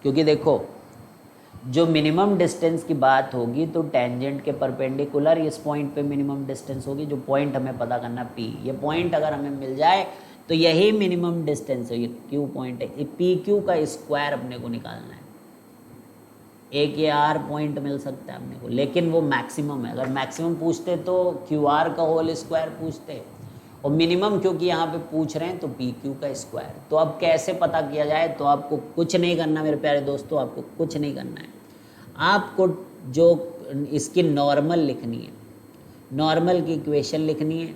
क्योंकि देखो जो मिनिमम डिस्टेंस की बात होगी तो टेंजेंट के परपेंडिकुलर इस पॉइंट पे मिनिमम डिस्टेंस होगी, जो पॉइंट हमें पता करना P। ये पॉइंट अगर हमें मिल जाए तो यही मिनिमम डिस्टेंस है, ये Q पॉइंट है। ये PQ का स्क्वायर अपने को निकालना है। एक ये R पॉइंट मिल सकता है अपने को, लेकिन वो मैक्सिमम है। अगर मैक्सिमम पूछते तो QR का होल स्क्वायर पूछते, और मिनिमम क्योंकि यहाँ पे पूछ रहे हैं तो PQ का स्क्वायर। तो अब कैसे पता किया जाए? तो आपको कुछ नहीं करना मेरे प्यारे दोस्तों, आपको कुछ नहीं करना है। आपको जो इसकी नॉर्मल लिखनी है, नॉर्मल की इक्वेशन लिखनी है,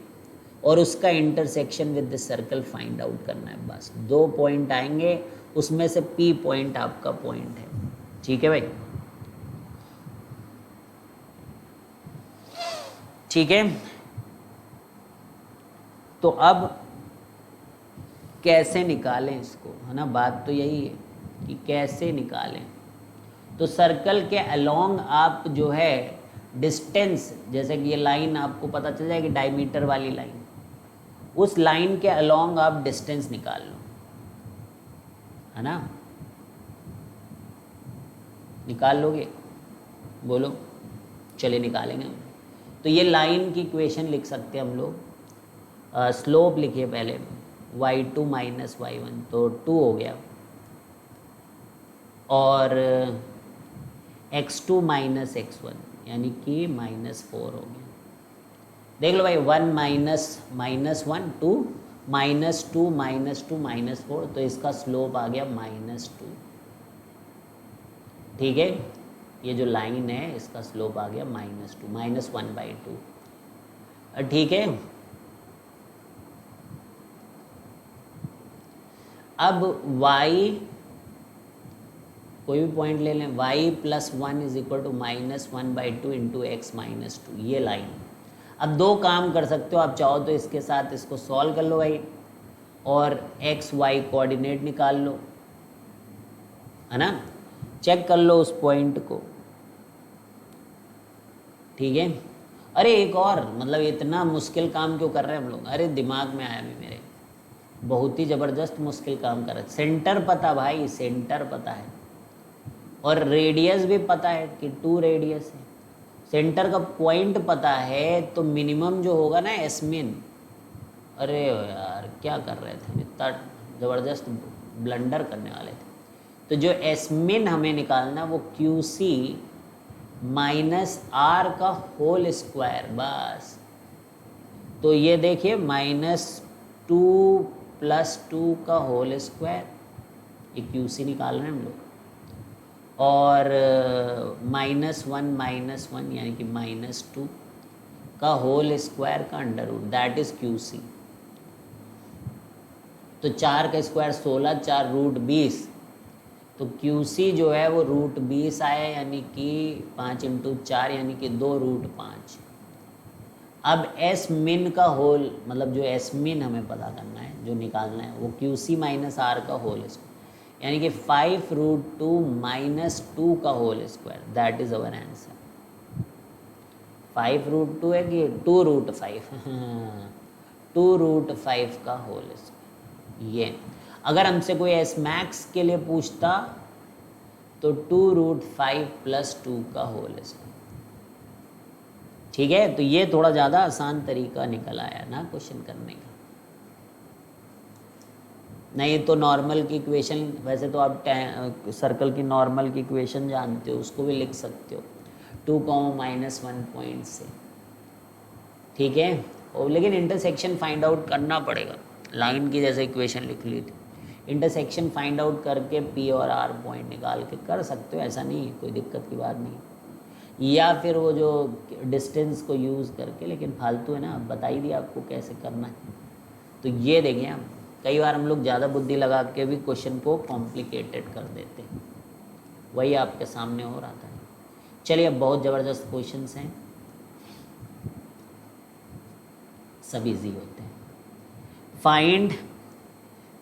और उसका intersection with the circle find out करना है। बस 2 पॉइंट आएंगे, उसमें से P पॉइंट आपका पॉइंट है। ठीक है भाई? ठीक है। तो अब कैसे निकालें इसको, है ना? बात तो यही है कि कैसे निकालें। तो सर्कल के अलोंग आप जो है डिस्टेंस, जैसे कि ये लाइन आपको पता चल जाएगी डायमीटर वाली लाइन, उस लाइन के अलोंग आप डिस्टेंस निकाल लो, है ना? निकाल लोगे? बोलो। चलिए निकालेंगे। तो ये लाइन की इक्वेशन लिख सकते हैं हम लोग। स्लोप लिखिए पहले y2 माइनस y1, तो 2 हो गया, और x2 माइनस x1 यानी कि -4 हो गया। देख लो भाई, 1 -1 2 -2 -4, तो इसका स्लोप आ गया -2। ठीक है, ये जो लाइन है इसका स्लोप आ गया -2, -1/2। ठीक है, अब y कोई भी पॉइंट ले लें, y + 1 = -1/2 इंटू x -2, ये लाइन। अब दो काम कर सकते हो आप, चाहो तो इसके साथ इसको सॉल्व कर लो भाई, और x y कोऑर्डिनेट निकाल लो, है ना, चेक कर लो उस पॉइंट को। ठीक है, अरे एक और, मतलब इतना मुश्किल काम क्यों कर रहे हैं हम लोग, अरे दिमाग में आया भी मेरे, बहुत ही ज़बरदस्त मुश्किल काम कर रहे हैं। सेंटर पता भाई, सेंटर पता है, और रेडियस भी पता है कि 2 रेडियस है, सेंटर का पॉइंट पता है, तो मिनिमम जो होगा ना एसमिन, अरे यार क्या कर रहे थे, इतना ज़बरदस्त ब्लंडर करने वाले थे। तो जो एसमिन हमें निकालना वो QC -R का होल स्क्वायर, बस। तो ये देखिए -2 + 2 का होल स्क्वायर, ये QC निकाल रहे हैं हम लोग, और -1 यानी कि -2 का होल स्क्वायर का under root, that is QC। तो 4 का स्क्वायर 16, 4 √20, तो QC जो है वो √20 आया, यानी कि 5 × 4 यानी कि 2√5। अब एस मिन का होल, मतलब जो एस मिन हमें पता करना है, जो निकालना है, वो QC -R का होल स्क्वायर, यानी कि 5√2 - 2 का whole square, that is our answer. 5√2 है कि 2√5 2√5 का होल स्क्वायर। ये अगर हमसे कोई एस मैक्स के लिए पूछता तो 2√5 + 2 का होल स्क्वायर। ठीक है, तो ये थोड़ा ज़्यादा आसान तरीका निकल आया ना क्वेश्चन करने का। नहीं तो नॉर्मल की इक्वेशन, वैसे तो आप सर्कल की नॉर्मल की इक्वेशन जानते हो, उसको भी लिख सकते हो 2, -1 पॉइंट से। ठीक है, और लेकिन इंटरसेक्शन फाइंड आउट करना पड़ेगा, लाइन की जैसे इक्वेशन लिख ली थी, इंटरसेक्शन फाइंड आउट करके P और R पॉइंट निकाल के कर सकते हो, ऐसा नहीं है, कोई दिक्कत की बात नहीं। या फिर वो जो डिस्टेंस को यूज़ करके, लेकिन फालतू है ना, बता ही दिया आपको कैसे करना है। तो ये देखिए, हम कई बार हम लोग ज़्यादा बुद्धि लगा के भी क्वेश्चन को कॉम्प्लिकेटेड कर देते हैं, वही आपके सामने हो रहा था। चलिए, अब बहुत ज़बरदस्त क्वेश्चंस हैं, सब इजी होते हैं। Find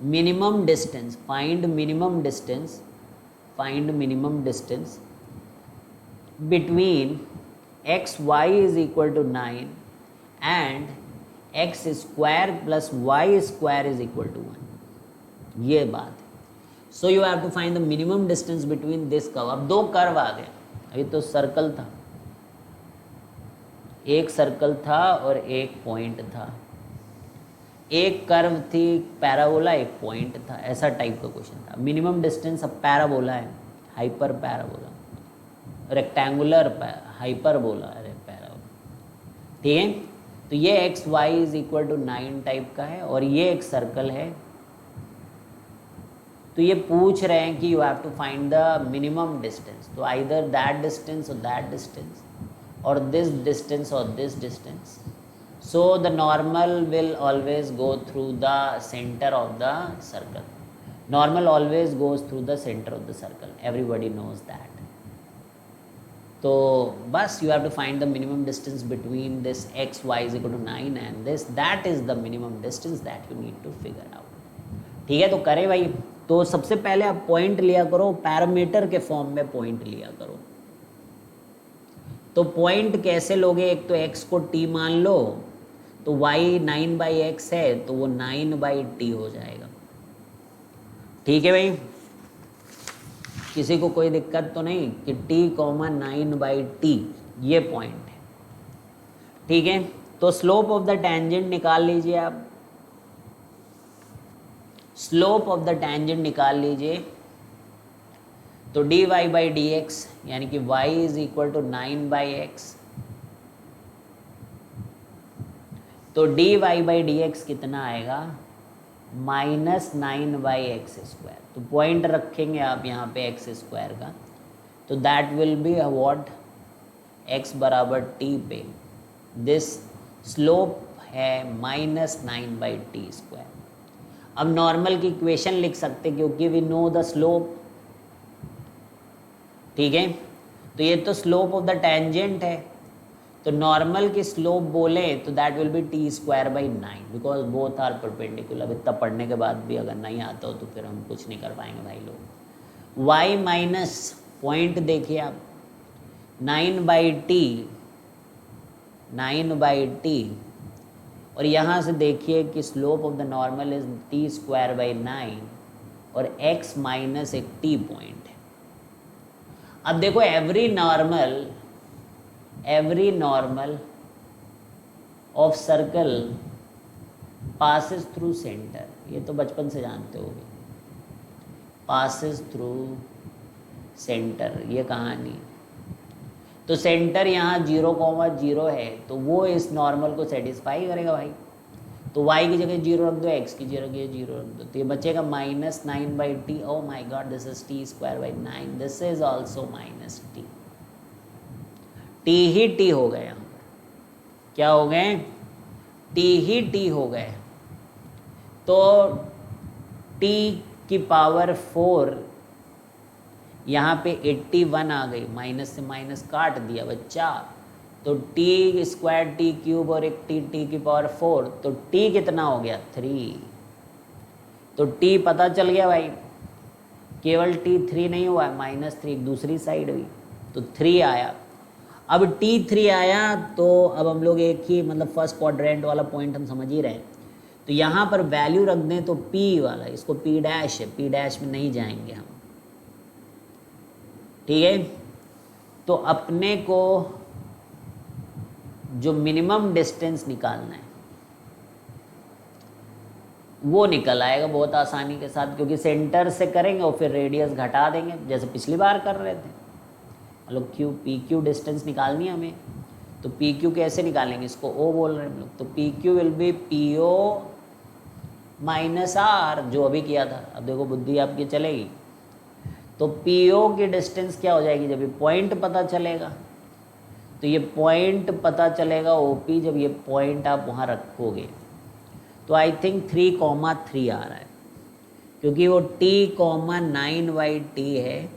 minimum distance, find minimum distance between x y = 9 and x² + y² = 1, ये बात है। So you have to find the minimum distance between this curve. अब दो कर्व आ गए, अभी तो सर्कल था, एक सर्कल था और एक पॉइंट था, एक कर्व थी पैराबोला, एक पॉइंट था, ऐसा टाइप का क्वेश्चन था। मिनिमम डिस्टेंस अब पैराबोला है, हाइपर पैराबोला, रेक्टेंगुलर हाइपरबोला, अरे पैराबोला। ठीक है, तो ये x y = 9 टाइप का है, और ये एक सर्कल है। तो ये पूछ रहे हैं कि you have to find the minimum distance, तो आइदर दैट डिस्टेंस और दैट डिस्टेंस, और दिस डिस्टेंस और this distance. So the normal will always go through the centre of the circle, normal always goes through the centre of the circle, everybody knows that. तो बस you have to find the minimum distance between this x y = 9 and this, that is the minimum distance that you need to figure out. ठीक है, तो करें भाई। तो सबसे पहले आप पॉइंट लिया करो, पैरामीटर के फॉर्म में पॉइंट लिया करो। तो पॉइंट कैसे लोगे, एक तो x को t मान लो, तो y 9/x है, तो वो 9/t हो जाएगा। ठीक है भाई, किसी को कोई दिक्कत तो नहीं कि t, 9/t ये पॉइंट है। ठीक है, तो स्लोप ऑफ द टेंजेंट निकाल लीजिए आप, स्लोप ऑफ द टेंजेंट निकाल लीजिए। तो dy बाई डी एक्स यानी कि y is equal to 9/x, तो dy बाई डी एक्स कितना आएगा, -9/x²। तो पॉइंट रखेंगे आप यहाँ पे x² का, तो that will be what, x बराबर t पे दिस स्लोप है -9/t²। अब नॉर्मल की इक्वेशन लिख सकते क्योंकि वी नो द स्लोप, ठीक है। तो ये तो स्लोप ऑफ द टेंजेंट है, तो नॉर्मल की स्लोप बोले तो that will be t²/9 because both are perpendicular. इतना पढ़ने के बाद भी अगर नहीं आता हो तो फिर हम कुछ नहीं कर पाएंगे भाई लोग। y माइनस पॉइंट देखिए आप 9/t, और यहाँ से देखिए कि slope of the normal is t²/9 और x माइनस एक t पॉइंट है। अब देखो every normal of circle passes through centre, ये तो बचपन से जानते होगे, पासेस थ्रू सेंटर ये कहानी। तो सेंटर यहाँ 0,0 है, तो वो इस नॉर्मल को सेटिस्फाई करेगा भाई। तो y की जगह 0 रख दो, x की जगह 0 रख दो, तो ये बचेगा -9/t। O my God, this is t²/9, this is also -t। t he t हो गए, यहाँ पर क्या हो गए, t ही t हो गए। तो t की पावर 4 यहाँ पे 81 आ गई, माइनस से माइनस काट दिया बच्चा, तो t² t³ और एक t की पावर 4, तो t कितना हो गया 3। तो t पता चल गया भाई, केवल t 3 नहीं हुआ है, -3 दूसरी साइड हुई, तो 3 आया। अब t3 आया तो अब हम लोग एक ही मतलब फर्स्ट क्वाड्रेंट वाला पॉइंट हम समझ ही रहे हैं, तो यहाँ पर वैल्यू रख दें तो p वाला, इसको p' है, p' में नहीं जाएंगे हम, ठीक है। तो अपने को जो मिनिमम डिस्टेंस निकालना है वो निकल आएगा बहुत आसानी के साथ, क्योंकि सेंटर से करेंगे और फिर रेडियस घटा देंगे जैसे पिछली बार कर रहे थे। मतलब PQ डिस्टेंस निकालनी है हमें, तो PQ कैसे निकालेंगे, इसको O बोल रहे हैं हम लोग, तो PQ will be PO minus R, जो अभी किया था। अब देखो बुद्धि आपकी चलेगी, तो PO की डिस्टेंस क्या हो जाएगी, जब ये पॉइंट पता चलेगा, तो ये पॉइंट पता चलेगा OP, जब ये पॉइंट आप वहाँ रखोगे तो आई थिंक 3,3 आ रहा है, क्योंकि वो t,9/t है,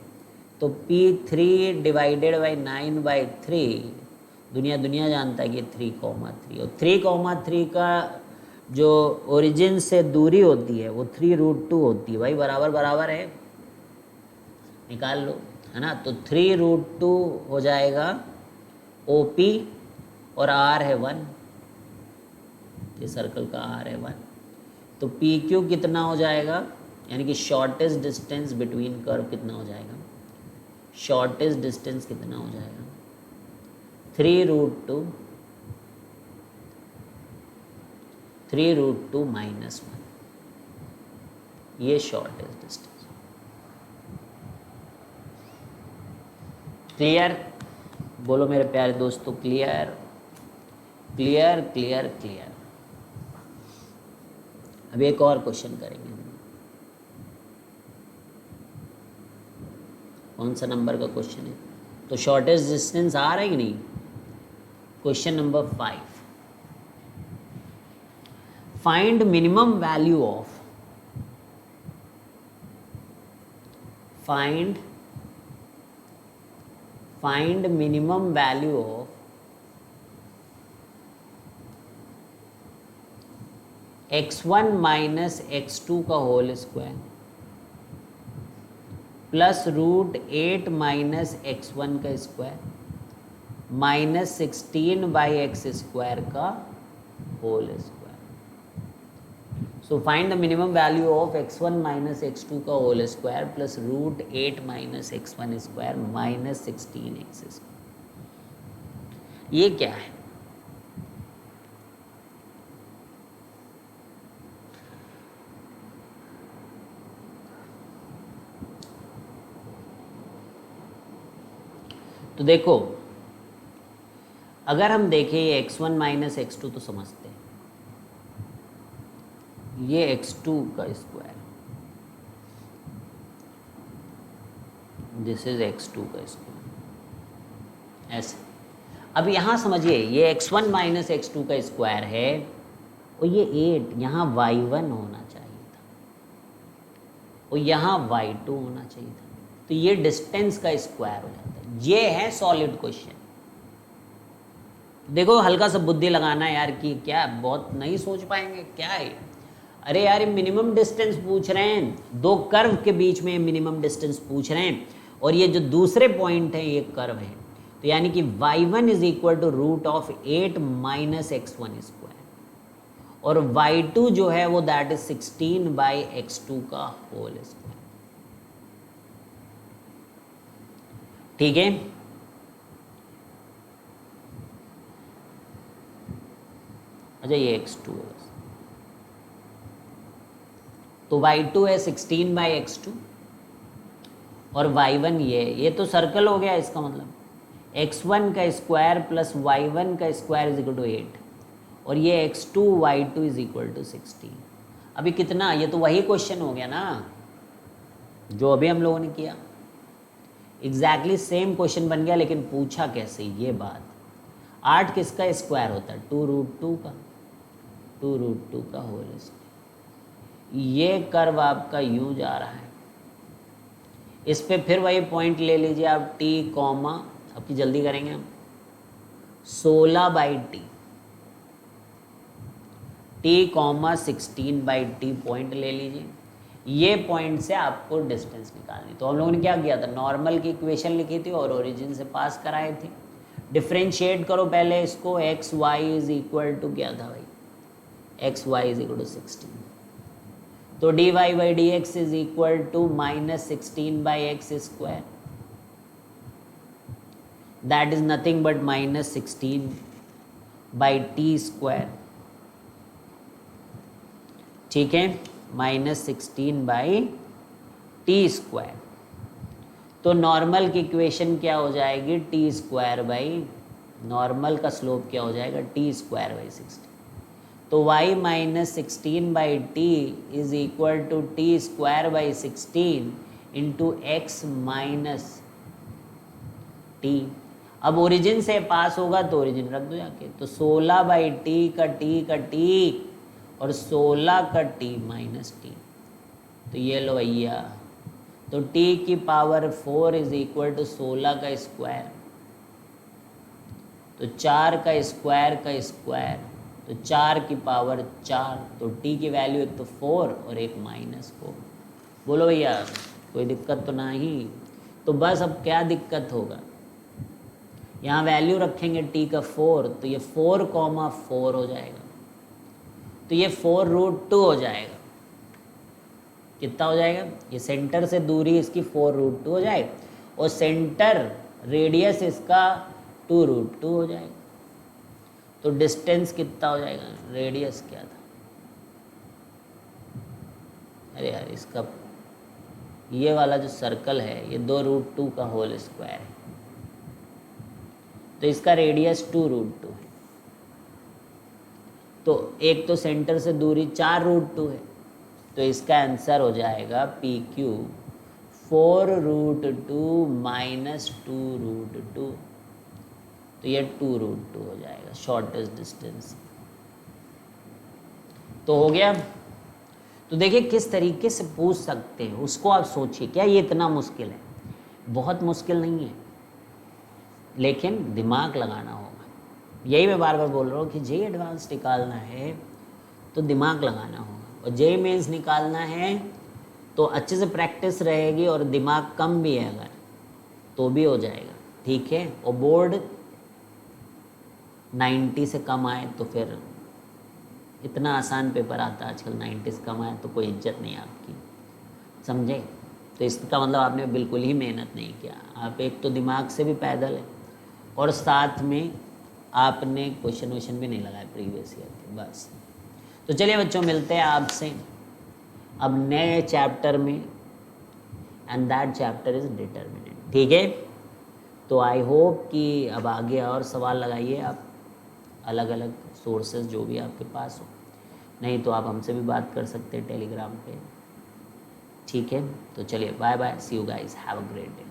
तो P3 डिवाइडेड बाई 9/3, दुनिया जानता है कि 3,3, और 3,3 का जो ओरिजिन से दूरी होती है वो 3√2 होती है भाई, बराबर है, निकाल लो, है ना। तो 3√2 हो जाएगा OP, और R है 1, ये सर्कल का R है 1, तो PQ कितना हो जाएगा, यानी कि शॉर्टेस्ट डिस्टेंस बिटवीन कर्व कितना हो जाएगा, शॉर्टेस्ट डिस्टेंस कितना हो जाएगा 3√2 -1, ये शॉर्टेस्ट डिस्टेंस। क्लियर, बोलो मेरे प्यारे दोस्तों, क्लियर क्लियर क्लियर क्लियर। अब एक और क्वेश्चन करेंगे, कौन सा नंबर का क्वेश्चन है, तो शॉर्टेस्ट डिस्टेंस आ रहा है कि नहीं। Question number 5, find minimum value of, find minimum value of x1 minus x2 का whole square plus √8 minus x1 का स्क्वायर माइनस 16/x² का whole square. So find the minimum value of x1 minus x2 का whole square plus √8 minus x1 square minus 16x²। ये क्या है, तो देखो अगर हम देखें ये x1 माइनस x2 तो समझते हैं, ये x2 का स्क्वायर, दिस इज x2 का स्क्वायर, ऐसे। अब यहाँ समझिए ये x1 माइनस x2 का स्क्वायर है और ये 8, यहाँ y1 होना चाहिए था और यहाँ y2 होना चाहिए था, तो ये डिस्टेंस का स्क्वायर हो जाता है। ये है सॉलिड क्वेश्चन। देखो हल्का सा बुद्धि लगाना यार कि क्या बहुत नहीं सोच पाएंगे क्या है। अरे यार ये मिनिमम डिस्टेंस पूछ रहे हैं, दो कर्व के बीच में मिनिमम डिस्टेंस पूछ रहे हैं और ये जो दूसरे पॉइंट है ये कर्व है, तो यानी कि y1 is equal to root of 8 minus x1 square और y2 जो है वो दैट इज 16 बाई x2 का होल स्क्वायर। ठीक है, अच्छा ये x2 है, तो y2 है 16 बाई x2 और y1 ये तो सर्कल हो गया। इसका मतलब x1 का स्क्वायर प्लस y1 का स्क्वायर इज इक्वल टू 8 और ये x2 y2 is equal to 16। अभी कितना, ये तो वही क्वेश्चन हो गया ना जो अभी हम लोगों ने किया, एग्जैक्टली सेम क्वेश्चन बन गया, लेकिन पूछा कैसे ये बात। 8 किसका स्क्वायर होता है, 2 रूट 2 का, 2 रूट 2 का होल स्क्वायर। ये कर्व आपका यूं जा रहा है, इस पे फिर वही पॉइंट ले लीजिए आप t कॉमा, सबकी जल्दी करेंगे हम, 16 by T comma 16 by T point ले लीजिए। ये पॉइंट से आपको डिस्टेंस निकालनी। तो हम लोगों ने क्या किया था, नॉर्मल की इक्वेशन लिखी थी और ओरिजिन से पास कराए थे। डिफ्रेंशिएट करो पहले इसको, X Y is equal to क्या था भाई, X Y is equal to 16, तो D Y by D X is equal to minus 16 by x square, that is nothing but minus 16 by T square. ठीक है, minus 16 by T square. तो normal की equation क्या हो जाएगी, T square by, normal का slope क्या हो जाएगा, टी स्क्वायर बाई 16। तो y minus 16 by T is equal to T square by 16 into X minus T. अब ओरिजिन से पास होगा तो ओरिजिन रख दो जाके, तो 16 बाई टी का टी और 16 का टी माइनस टी, तो ये लो भैया, तो t की पावर 4 इज इक्वल टू 16 का स्क्वायर, तो 4 का स्क्वायर तो 4 की पावर 4, तो t की वैल्यू एक तो 4 और एक माइनस 4। बोलो भैया कोई दिक्कत तो नहीं। तो बस अब क्या दिक्कत होगा, यहाँ वैल्यू रखेंगे t का 4, तो ये 4,4 हो जाएगा, तो ये 4 रूट 2 हो जाएगा। कितना हो जाएगा, ये सेंटर से दूरी इसकी 4 रूट 2 हो जाएगा और सेंटर रेडियस इसका 2 रूट 2 हो जाएगा। तो डिस्टेंस कितना हो जाएगा, रेडियस क्या था, अरे यार इसका ये वाला जो सर्कल है ये 2 रूट 2 का होल स्क्वायर है, तो इसका रेडियस 2 रूट 2 है। तो एक तो सेंटर से दूरी 4 रूट 2 है, तो इसका आंसर हो जाएगा P Q 4 root 2 minus 2 root 2, तो ये 2 रूट 2 हो जाएगा शॉर्टेस्ट डिस्टेंस। तो हो गया। तो देखिए किस तरीके से पूछ सकते हैं उसको आप सोचिए, क्या ये इतना मुश्किल है, बहुत मुश्किल नहीं है, लेकिन दिमाग लगाना होगा। यही मैं बार बार बोल रहा हूँ कि जेईई एडवांस निकालना है तो दिमाग लगाना होगा, और जेईई मेंस निकालना है तो अच्छे से प्रैक्टिस रहेगी और दिमाग कम भी है अगर तो भी हो जाएगा। ठीक है, और बोर्ड 90 से कम आए तो फिर इतना आसान पेपर आता है आजकल, 90 से कम आए तो कोई इज्जत नहीं आपकी, समझे। तो इसका मतलब आपने बिल्कुल ही मेहनत नहीं किया, आप एक तो दिमाग से भी पैदल है और साथ में आपने क्वेश्चन वोश्चन भी नहीं लगाए प्रीवियस ईयर के। बस तो चलिए बच्चों, मिलते हैं आपसे अब नए चैप्टर में, and that chapter is determinant. ठीक है, तो आई होप कि अब आगे और सवाल लगाइए आप, अलग अलग सोर्सेज जो भी आपके पास हो, नहीं तो आप हमसे भी बात कर सकते हैं टेलीग्राम पे। ठीक है, तो चलिए bye bye, see you guys, have a great day.